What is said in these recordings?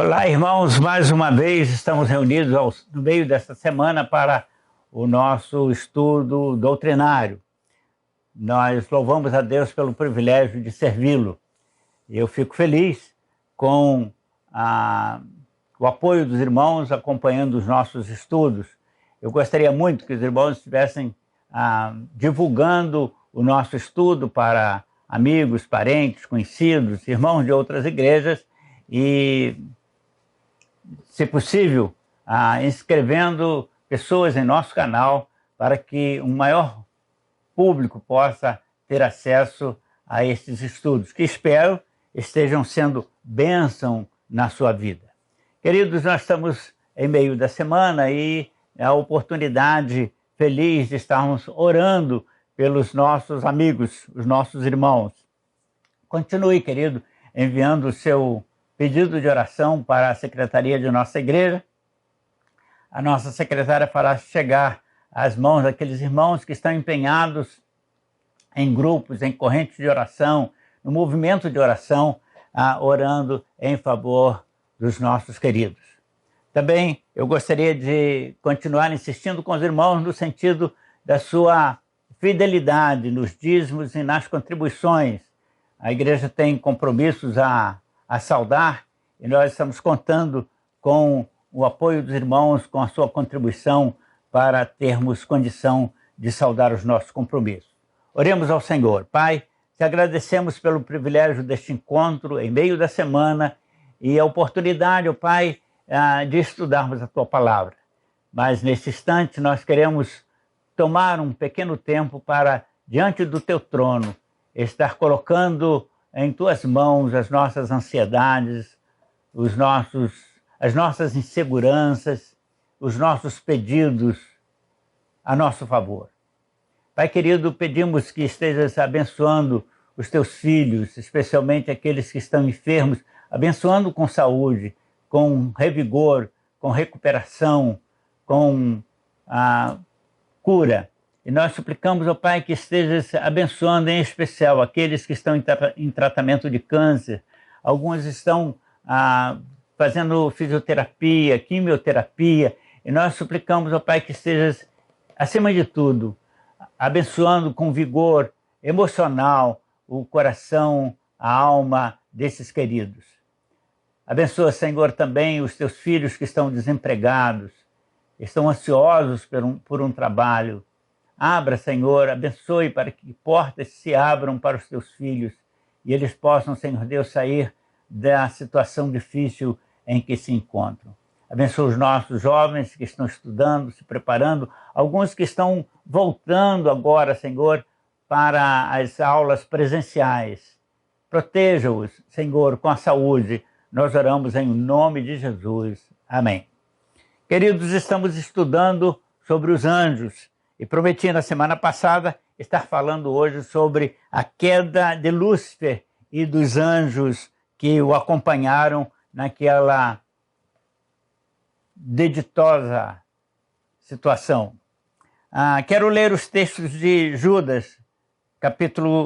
Olá, irmãos, mais uma vez estamos reunidos no meio desta semana para o nosso estudo doutrinário. Nós louvamos a Deus pelo privilégio de servi-lo. Eu fico feliz com o apoio dos irmãos acompanhando os nossos estudos. Eu gostaria muito que os irmãos estivessem divulgando o nosso estudo para amigos, parentes, conhecidos, irmãos de outras igrejas e, se possível, inscrevendo pessoas em nosso canal para que um maior público possa ter acesso a esses estudos, que espero estejam sendo bênção na sua vida. Queridos, nós estamos em meio da semana e é a oportunidade feliz de estarmos orando pelos nossos amigos, os nossos irmãos. Continue, querido, enviando o seu pedido de oração para a secretaria de nossa igreja. A nossa secretária fará chegar às mãos daqueles irmãos que estão empenhados em grupos, em correntes de oração, no movimento de oração, orando em favor dos nossos queridos. Também eu gostaria de continuar insistindo com os irmãos no sentido da sua fidelidade nos dízimos e nas contribuições. A igreja tem compromissos a saldar e nós estamos contando com o apoio dos irmãos, com a sua contribuição para termos condição de saldar os nossos compromissos. Oremos ao Senhor. Pai, te agradecemos pelo privilégio deste encontro em meio da semana e a oportunidade, ó Pai, de estudarmos a Tua Palavra. Mas nesse instante nós queremos tomar um pequeno tempo para, diante do Teu trono, estar colocando em Tuas mãos as nossas ansiedades, as nossas inseguranças, os nossos pedidos a nosso favor. Pai querido, pedimos que estejas abençoando os Teus filhos, especialmente aqueles que estão enfermos, abençoando com saúde, com revigor, com recuperação, com cura. E nós suplicamos, ó Pai, que estejas abençoando em especial aqueles que estão em tratamento de câncer. Alguns estão fazendo fisioterapia, quimioterapia. E nós suplicamos, ó Pai, que estejas, acima de tudo, abençoando com vigor emocional o coração, a alma desses queridos. Abençoa, Senhor, também os Teus filhos que estão desempregados, estão ansiosos por um trabalho. Abra, Senhor, abençoe para que portas se abram para os Teus filhos e eles possam, Senhor Deus, sair da situação difícil em que se encontram. Abençoa os nossos jovens que estão estudando, se preparando, alguns que estão voltando agora, Senhor, para as aulas presenciais. Proteja-os, Senhor, com a saúde. Nós oramos em nome de Jesus. Amém. Queridos, estamos estudando sobre os anjos e prometi na semana passada estar falando hoje sobre a queda de Lúcifer e dos anjos que o acompanharam naquela deditosa situação. Quero ler os textos de Judas,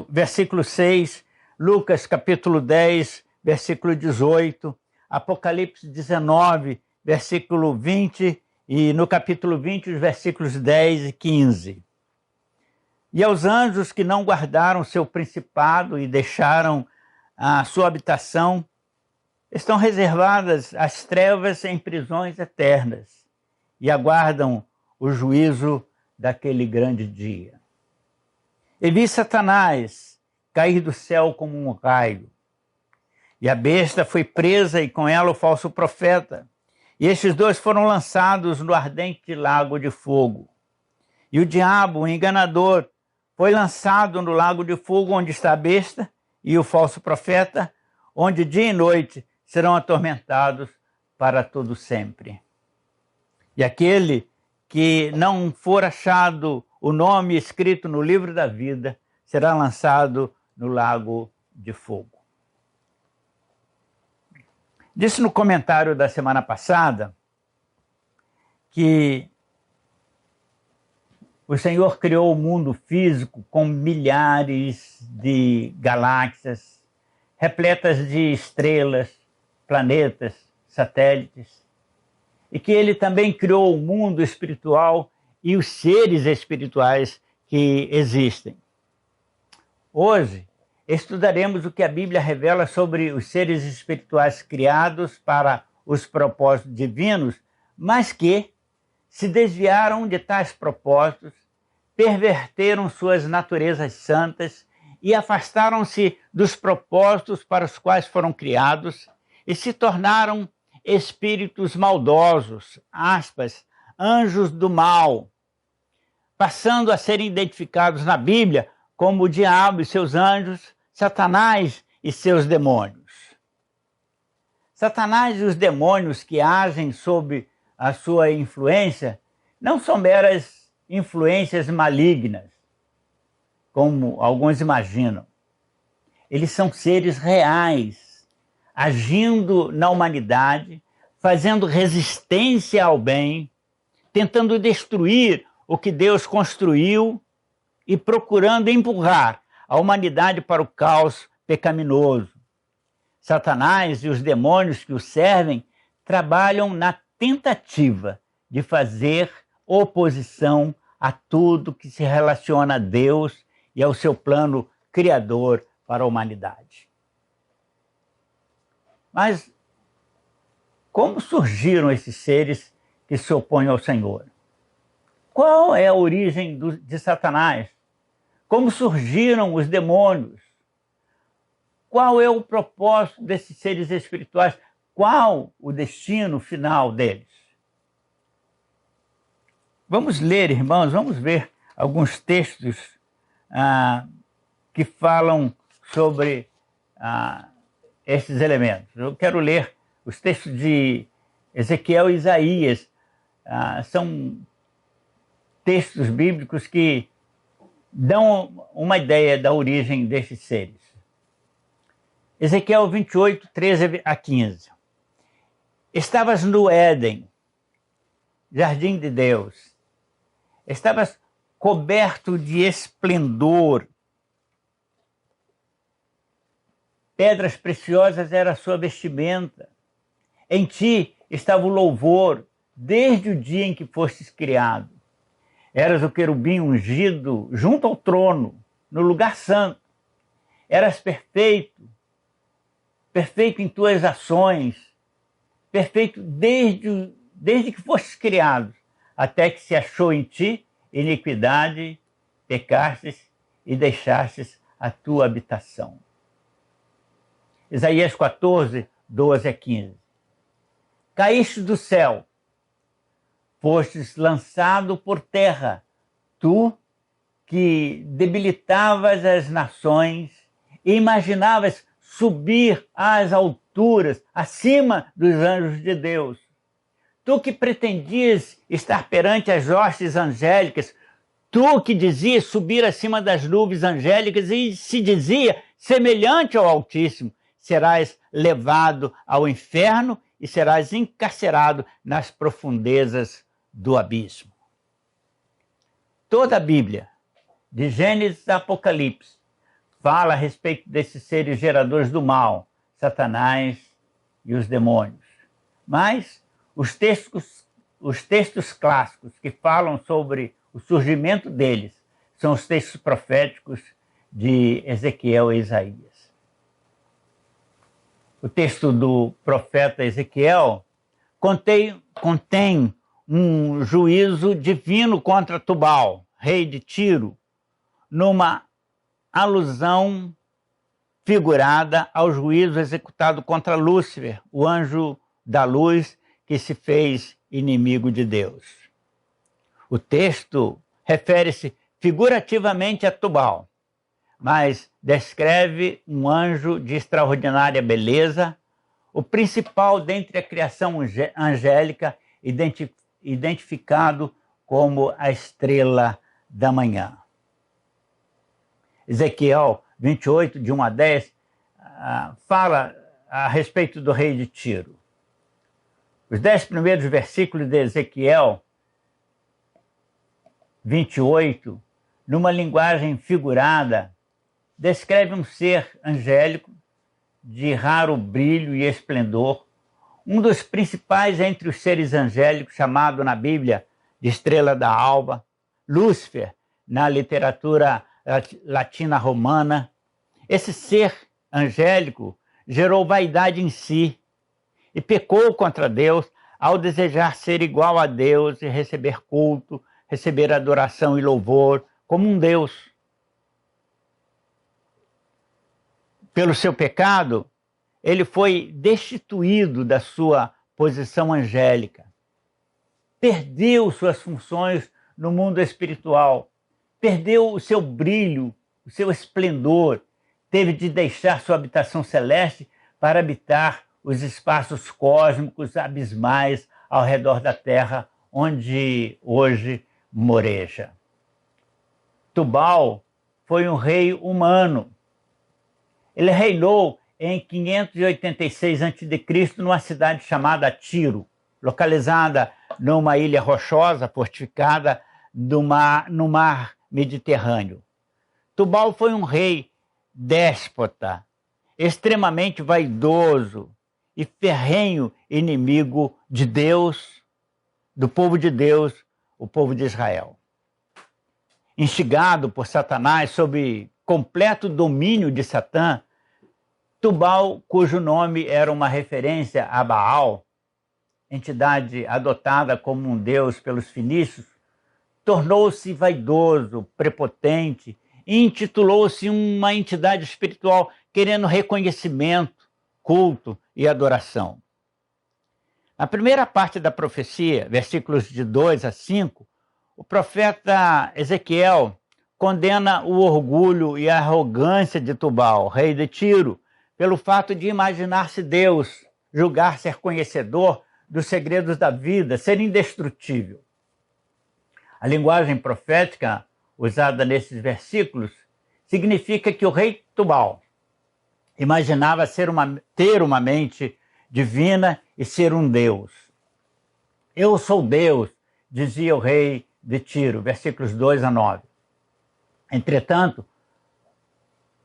versículo 6, Lucas capítulo 10, versículo 18, Apocalipse 19, versículo 20 e no capítulo 20, os versículos 10 e 15. E aos anjos que não guardaram seu principado e deixaram a sua habitação, estão reservadas as trevas em prisões eternas e aguardam o juízo daquele grande dia. E vi Satanás cair do céu como um raio, e a besta foi presa e com ela o falso profeta, e estes dois foram lançados no ardente lago de fogo. E o diabo, o enganador, foi lançado no lago de fogo onde está a besta e o falso profeta, onde dia e noite serão atormentados para todo sempre. E aquele que não for achado o nome escrito no livro da vida será lançado no lago de fogo. Disse no comentário da semana passada que o Senhor criou o mundo físico com milhares de galáxias, repletas de estrelas, planetas, satélites, e que ele também criou o mundo espiritual e os seres espirituais que existem. Hoje, estudaremos o que a Bíblia revela sobre os seres espirituais criados para os propósitos divinos, mas que se desviaram de tais propósitos, perverteram suas naturezas santas e afastaram-se dos propósitos para os quais foram criados e se tornaram espíritos maldosos, aspas, anjos do mal, passando a serem identificados na Bíblia como o diabo e seus anjos, Satanás e seus demônios. Satanás e os demônios que agem sob a sua influência não são meras influências malignas, como alguns imaginam. Eles são seres reais, agindo na humanidade, fazendo resistência ao bem, tentando destruir o que Deus construiu e procurando empurrar a humanidade para o caos pecaminoso. Satanás e os demônios que o servem trabalham na tentativa de fazer oposição a tudo que se relaciona a Deus e ao seu plano criador para a humanidade. Mas como surgiram esses seres que se opõem ao Senhor? Qual é a origem de Satanás? Como surgiram os demônios? Qual é o propósito desses seres espirituais? Qual o destino final deles? Vamos ler, irmãos, vamos ver alguns textos que falam sobre esses elementos. Eu quero ler os textos de Ezequiel e Isaías. São textos bíblicos que dão uma ideia da origem desses seres. Ezequiel 28, 13 a 15. Estavas no Éden, jardim de Deus. Estavas coberto de esplendor. Pedras preciosas era a sua vestimenta. Em ti estava o louvor, desde o dia em que fostes criado. Eras o querubim ungido junto ao trono, no lugar santo. Eras perfeito, perfeito em tuas ações, perfeito desde que fostes criado, até que se achou em ti iniquidade, pecastes e deixastes a tua habitação. Isaías 14, 12 a 15. Caíste do céu, fostes lançado por terra, tu que debilitavas as nações e imaginavas subir às alturas, acima dos anjos de Deus. Tu que pretendias estar perante as hostes angélicas, tu que dizias subir acima das nuvens angélicas e se dizia semelhante ao Altíssimo, serás levado ao inferno e serás encarcerado nas profundezas do abismo. Toda a Bíblia, de Gênesis a Apocalipse, fala a respeito desses seres geradores do mal, Satanás e os demônios. Mas os textos clássicos que falam sobre o surgimento deles são os textos proféticos de Ezequiel e Isaías. O texto do profeta Ezequiel contém um juízo divino contra Tubal, rei de Tiro, numa alusão figurada ao juízo executado contra Lúcifer, o anjo da luz que se fez inimigo de Deus. O texto refere-se figurativamente a Tubal, mas descreve um anjo de extraordinária beleza, o principal dentre a criação angélica, identificado como a estrela da manhã. Ezequiel 28, de 1 a 10, fala a respeito do rei de Tiro. Os 10 primeiros versículos de Ezequiel 28, numa linguagem figurada, descreve um ser angélico de raro brilho e esplendor, Um dos principais entre os seres angélicos, chamado na Bíblia de estrela da alva, Lúcifer, na literatura latina romana. Esse ser angélico gerou vaidade em si e pecou contra Deus ao desejar ser igual a Deus e receber culto, receber adoração e louvor como um Deus. Pelo seu pecado, ele foi destituído da sua posição angélica, perdeu suas funções no mundo espiritual, perdeu o seu brilho, o seu esplendor, teve de deixar sua habitação celeste para habitar os espaços cósmicos abismais ao redor da Terra, onde hoje moreja. Tubal foi um rei humano. Ele reinou em 586 a.C. numa cidade chamada Tiro, localizada numa ilha rochosa fortificada no mar Mediterrâneo. Tubal foi um rei déspota, extremamente vaidoso e ferrenho inimigo de Deus, do povo de Deus, o povo de Israel. Instigado por Satanás, sob completo domínio de Satã, Tubal, cujo nome era uma referência a Baal, entidade adotada como um deus pelos fenícios, tornou-se vaidoso, prepotente e intitulou-se uma entidade espiritual querendo reconhecimento, culto e adoração. Na primeira parte da profecia, versículos de 2 a 5, o profeta Ezequiel condena o orgulho e a arrogância de Tubal, rei de Tiro, pelo fato de imaginar-se Deus, julgar ser conhecedor dos segredos da vida, ser indestrutível. A linguagem profética usada nesses versículos significa que o rei Tubal imaginava ter uma mente divina e ser um Deus. Eu sou Deus, dizia o rei de Tiro, versículos 2 a 9. Entretanto,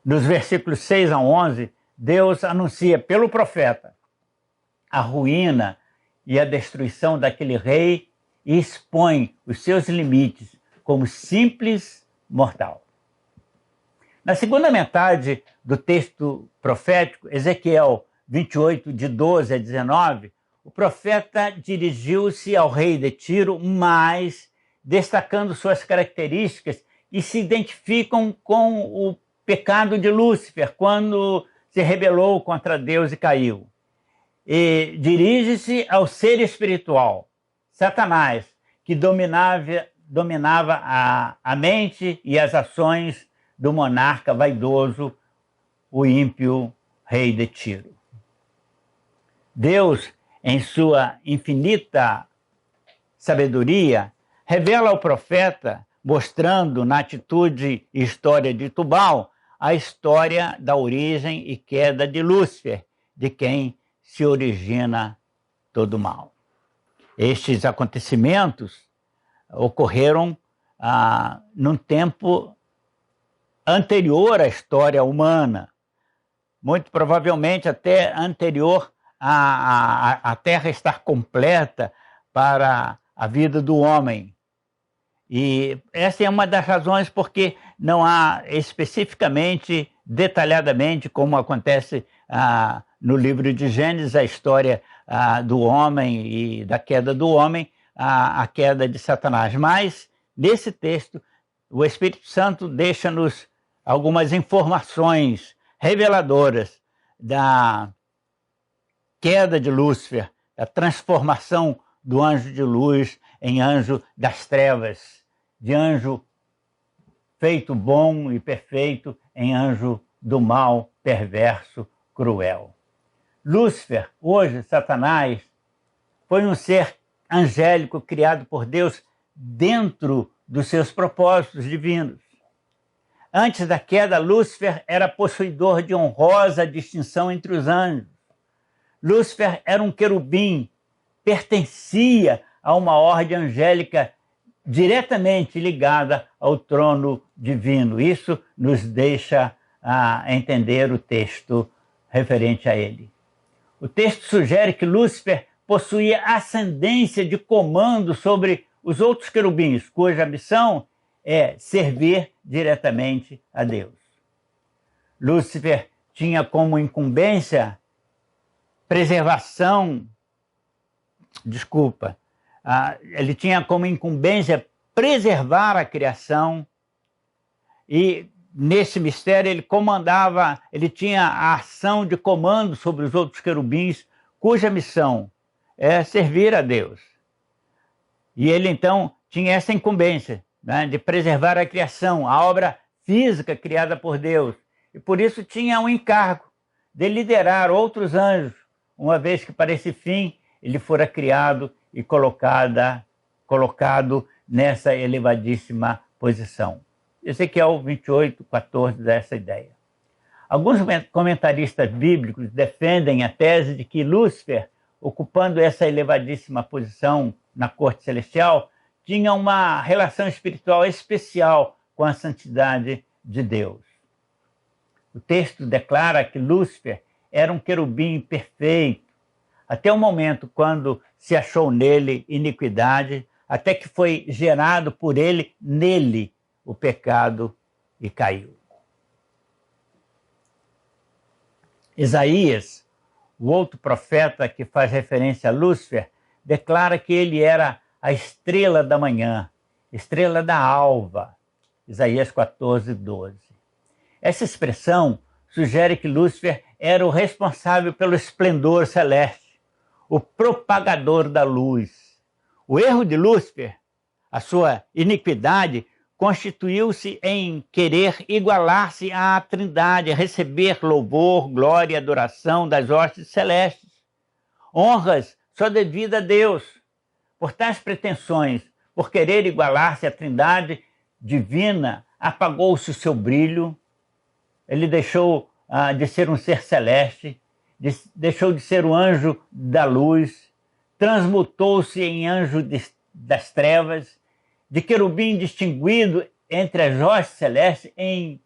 nos versículos 6 a 11, Deus anuncia pelo profeta a ruína e a destruição daquele rei e expõe os seus limites como simples mortal. Na segunda metade do texto profético, Ezequiel 28, de 12 a 19, o profeta dirigiu-se ao rei de Tiro, mas destacando suas características que se identificam com o pecado de Lúcifer, quando se rebelou contra Deus e caiu. E dirige-se ao ser espiritual, Satanás, que dominava a mente e as ações do monarca vaidoso, o ímpio rei de Tiro. Deus, em sua infinita sabedoria, revela ao profeta, mostrando na atitude e história de Tubal, a história da origem e queda de Lúcifer, de quem se origina todo o mal. Estes acontecimentos ocorreram num tempo anterior à história humana, muito provavelmente até anterior à Terra estar completa para a vida do homem. E essa é uma das razões porque não há especificamente, detalhadamente, como acontece no livro de Gênesis, a história do homem e da queda do homem, a queda de Satanás. Mas, nesse texto, o Espírito Santo deixa-nos algumas informações reveladoras da queda de Lúcifer, da transformação do anjo de luz em anjo das trevas, de anjo feito bom e perfeito em anjo do mal, perverso, cruel. Lúcifer, hoje Satanás, foi um ser angélico criado por Deus dentro dos seus propósitos divinos. Antes da queda, Lúcifer era possuidor de honrosa distinção entre os anjos. Lúcifer era um querubim, pertencia a uma ordem angélica diretamente ligada ao trono divino. Isso nos deixa entender o texto referente a ele. O texto sugere que Lúcifer possuía ascendência de comando sobre os outros querubins, cuja missão é servir diretamente a Deus. Lúcifer tinha como incumbência ele tinha como incumbência preservar a criação, e nesse mistério ele tinha a ação de comando sobre os outros querubins, cuja missão é servir a Deus. E ele então tinha essa incumbência, né, de preservar a criação, a obra física criada por Deus, e por isso tinha um encargo de liderar outros anjos, uma vez que para esse fim ele fora criado e colocado nessa elevadíssima posição. Ezequiel 28:14 dá essa ideia. Alguns comentaristas bíblicos defendem a tese de que Lúcifer, ocupando essa elevadíssima posição na corte celestial, tinha uma relação espiritual especial com a santidade de Deus. O texto declara que Lúcifer era um querubim perfeito, até o momento quando se achou nele iniquidade, até que foi gerado por ele, nele, o pecado e caiu. Isaías, o outro profeta que faz referência a Lúcifer, declara que ele era a estrela da manhã, estrela da alva. Isaías 14:12. Essa expressão sugere que Lúcifer era o responsável pelo esplendor celeste, o propagador da luz. O erro de Lúcifer, a sua iniquidade, constituiu-se em querer igualar-se à Trindade, receber louvor, glória e adoração das hostes celestes. Honras só devida a Deus. Por tais pretensões, por querer igualar-se à Trindade divina, apagou-se o seu brilho, ele deixou de ser um ser celeste, deixou de ser o anjo da luz, transmutou-se em anjo das trevas, de querubim distinguido entre as hostes celestes em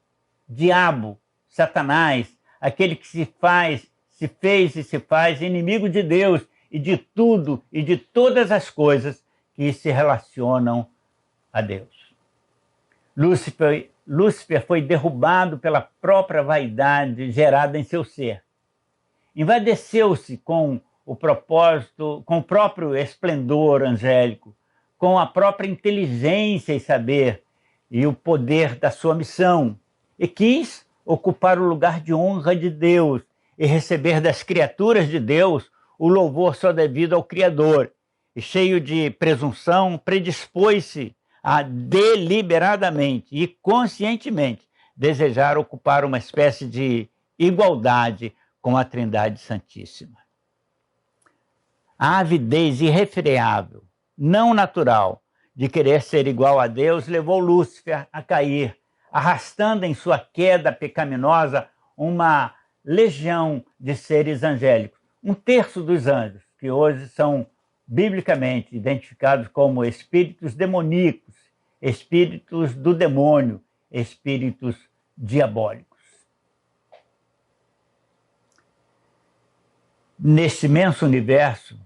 diabo, Satanás, aquele que se fez e se faz inimigo de Deus e de tudo e de todas as coisas que se relacionam a Deus. Lúcifer foi derrubado pela própria vaidade gerada em seu ser. Envadeceu-se com o próprio esplendor angélico, com a própria inteligência e saber e o poder da sua missão, e quis ocupar o lugar de honra de Deus e receber das criaturas de Deus o louvor só devido ao Criador. E cheio de presunção, predispôs-se a deliberadamente e conscientemente desejar ocupar uma espécie de igualdade com a Trindade Santíssima. A avidez irrefreável, não natural, de querer ser igual a Deus levou Lúcifer a cair, arrastando em sua queda pecaminosa uma legião de seres angélicos. 1/3 dos anjos, que hoje são biblicamente identificados como espíritos demoníacos, espíritos do demônio, espíritos diabólicos. Nesse imenso universo,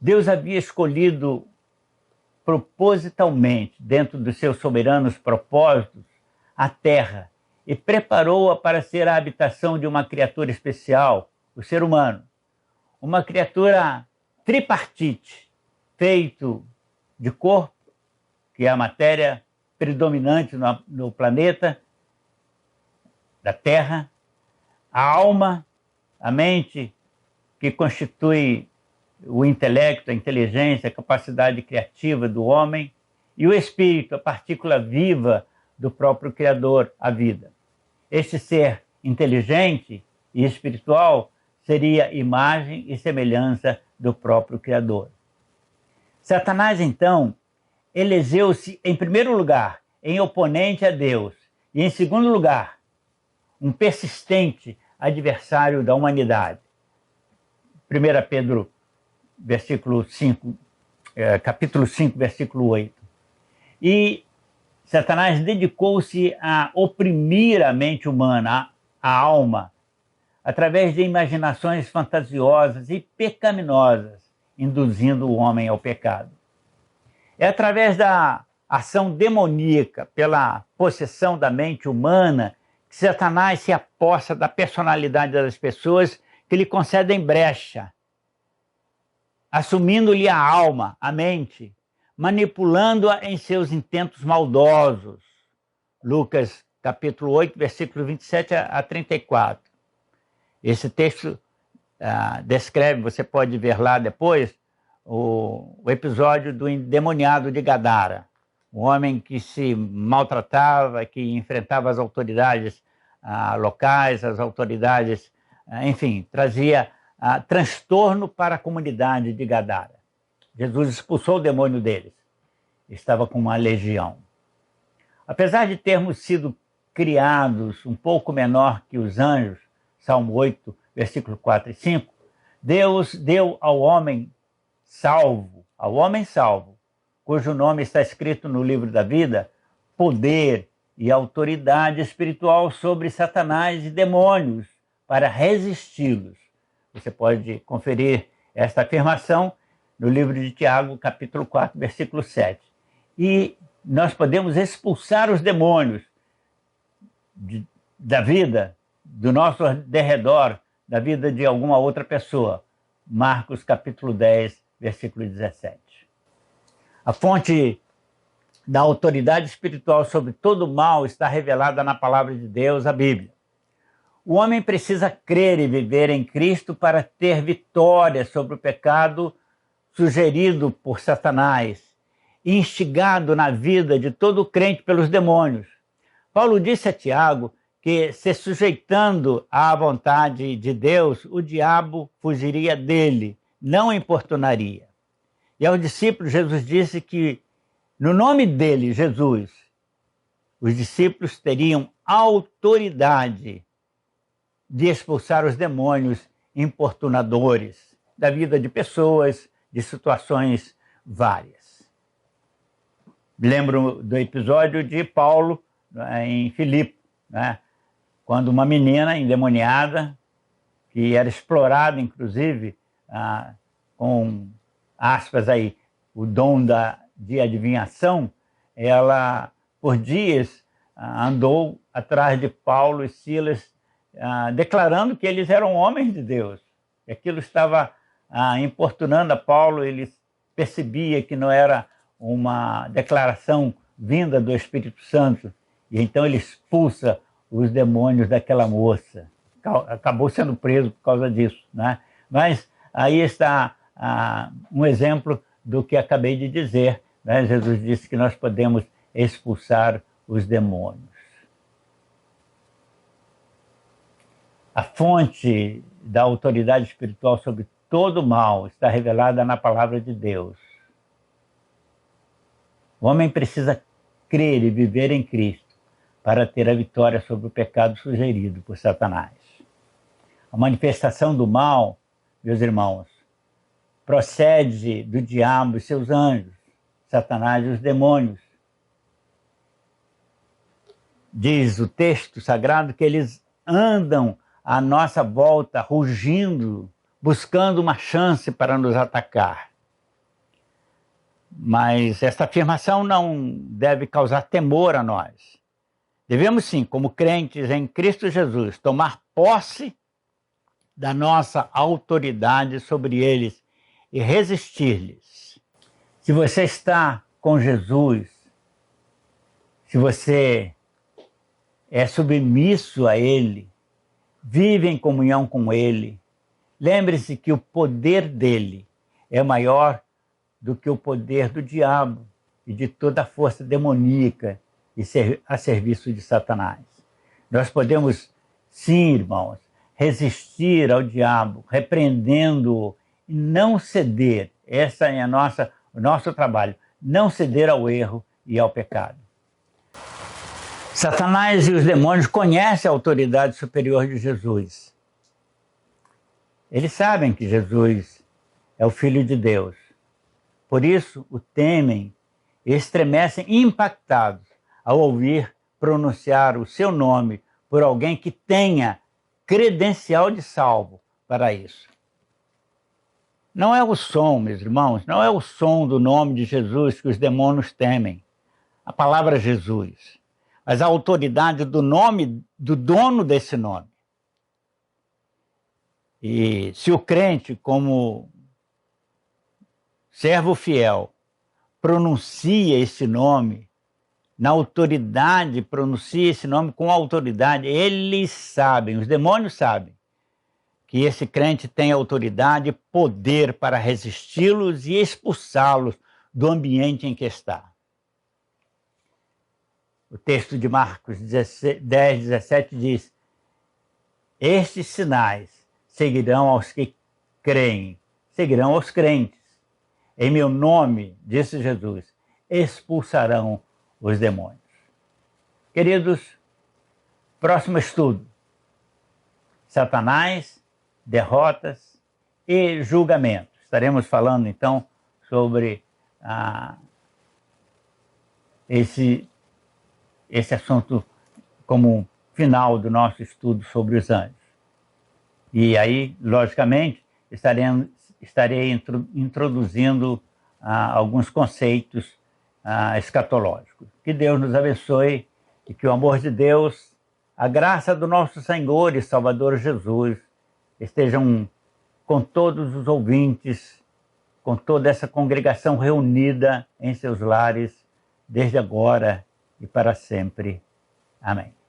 Deus havia escolhido propositalmente, dentro dos seus soberanos propósitos, a Terra e preparou-a para ser a habitação de uma criatura especial, o ser humano. Uma criatura tripartite, feito de corpo, que é a matéria predominante no planeta, da Terra, a alma, a mente, que constitui o intelecto, a inteligência, a capacidade criativa do homem, e o espírito, a partícula viva do próprio Criador, a vida. Este ser inteligente e espiritual seria imagem e semelhança do próprio Criador. Satanás, então, elegeu-se, em primeiro lugar, em oponente a Deus, e, em segundo lugar, um persistente adversário da humanidade. 1 Pedro, capítulo 5, versículo 8. E Satanás dedicou-se a oprimir a mente humana, a alma, através de imaginações fantasiosas e pecaminosas, induzindo o homem ao pecado. É através da ação demoníaca, pela possessão da mente humana, que Satanás se apossa da personalidade das pessoas, que lhe concedem brecha, assumindo-lhe a alma, a mente, manipulando-a em seus intentos maldosos. Lucas capítulo 8, versículo 27 a 34. Esse texto descreve, você pode ver lá depois, o episódio do endemoniado de Gadara, um homem que se maltratava, que enfrentava as autoridades locais, as autoridades, enfim, trazia transtorno para a comunidade de Gadara. Jesus expulsou o demônio deles. Estava com uma legião. Apesar de termos sido criados um pouco menor que os anjos, Salmo 8, versículo 4 e 5, Deus deu ao homem salvo, cujo nome está escrito no livro da vida, poder e autoridade espiritual sobre Satanás e demônios para resisti-los. Você pode conferir esta afirmação no livro de Tiago, capítulo 4, versículo 7. E nós podemos expulsar os demônios da vida, do nosso derredor, da vida de alguma outra pessoa. Marcos, capítulo 10, versículo 17. A fonte da autoridade espiritual sobre todo o mal está revelada na palavra de Deus, a Bíblia. O homem precisa crer e viver em Cristo para ter vitória sobre o pecado sugerido por Satanás, instigado na vida de todo crente pelos demônios. Paulo disse a Tiago que, se sujeitando à vontade de Deus, o diabo fugiria dele, não importunaria. E aos discípulos, Jesus disse que, no nome dele, Jesus, os discípulos teriam autoridade de expulsar os demônios importunadores da vida de pessoas, de situações várias. Lembro do episódio de Paulo em Filipe, né? Quando uma menina endemoniada, que era explorada, inclusive, com aspas aí, o dom de adivinhação, ela, por dias, andou atrás de Paulo e Silas, declarando que eles eram homens de Deus. E aquilo estava importunando a Paulo, ele percebia que não era uma declaração vinda do Espírito Santo, e então ele expulsa os demônios daquela moça. Acabou sendo preso por causa disso, né? Mas aí está um exemplo do que acabei de dizer, né? Jesus disse que nós podemos expulsar os demônios. A fonte da autoridade espiritual sobre todo o mal está revelada na palavra de Deus. O homem precisa crer e viver em Cristo para ter a vitória sobre o pecado sugerido por Satanás. A manifestação do mal, meus irmãos, procede do diabo e seus anjos, Satanás e os demônios. Diz o texto sagrado que eles andam à nossa volta, rugindo, buscando uma chance para nos atacar. Mas esta afirmação não deve causar temor a nós. Devemos sim, como crentes em Cristo Jesus, tomar posse da nossa autoridade sobre eles e resistir-lhes. Se você está com Jesus, se você é submisso a Ele, vive em comunhão com Ele, lembre-se que o poder dele é maior do que o poder do diabo e de toda a força demoníaca a serviço de Satanás. Nós podemos, sim, irmãos, resistir ao diabo, repreendendo-o e não ceder. Esse é o nosso trabalho, não ceder ao erro e ao pecado. Satanás e os demônios conhecem a autoridade superior de Jesus. Eles sabem que Jesus é o Filho de Deus. Por isso o temem e estremecem impactados ao ouvir pronunciar o seu nome por alguém que tenha credencial de salvo para isso. Não é o som, meus irmãos, não é o som do nome de Jesus que os demônios temem, a palavra Jesus, mas a autoridade do nome, do dono desse nome. E se o crente, como servo fiel, pronuncia esse nome, na autoridade, pronuncia esse nome com autoridade, eles sabem, os demônios sabem, que esse crente tem autoridade e poder para resisti-los e expulsá-los do ambiente em que está. O texto de Marcos 10, 17 diz: estes sinais seguirão aos que creem, seguirão aos crentes. Em meu nome, disse Jesus, expulsarão os demônios. Queridos, próximo estudo: Satanás, derrotas e julgamento. Estaremos falando então sobre esse assunto como final do nosso estudo sobre os anjos. E aí, logicamente, estarei introduzindo alguns conceitos escatológicos. Que Deus nos abençoe e que o amor de Deus, a graça do nosso Senhor e Salvador Jesus estejam com todos os ouvintes, com toda essa congregação reunida em seus lares, desde agora e para sempre. Amém.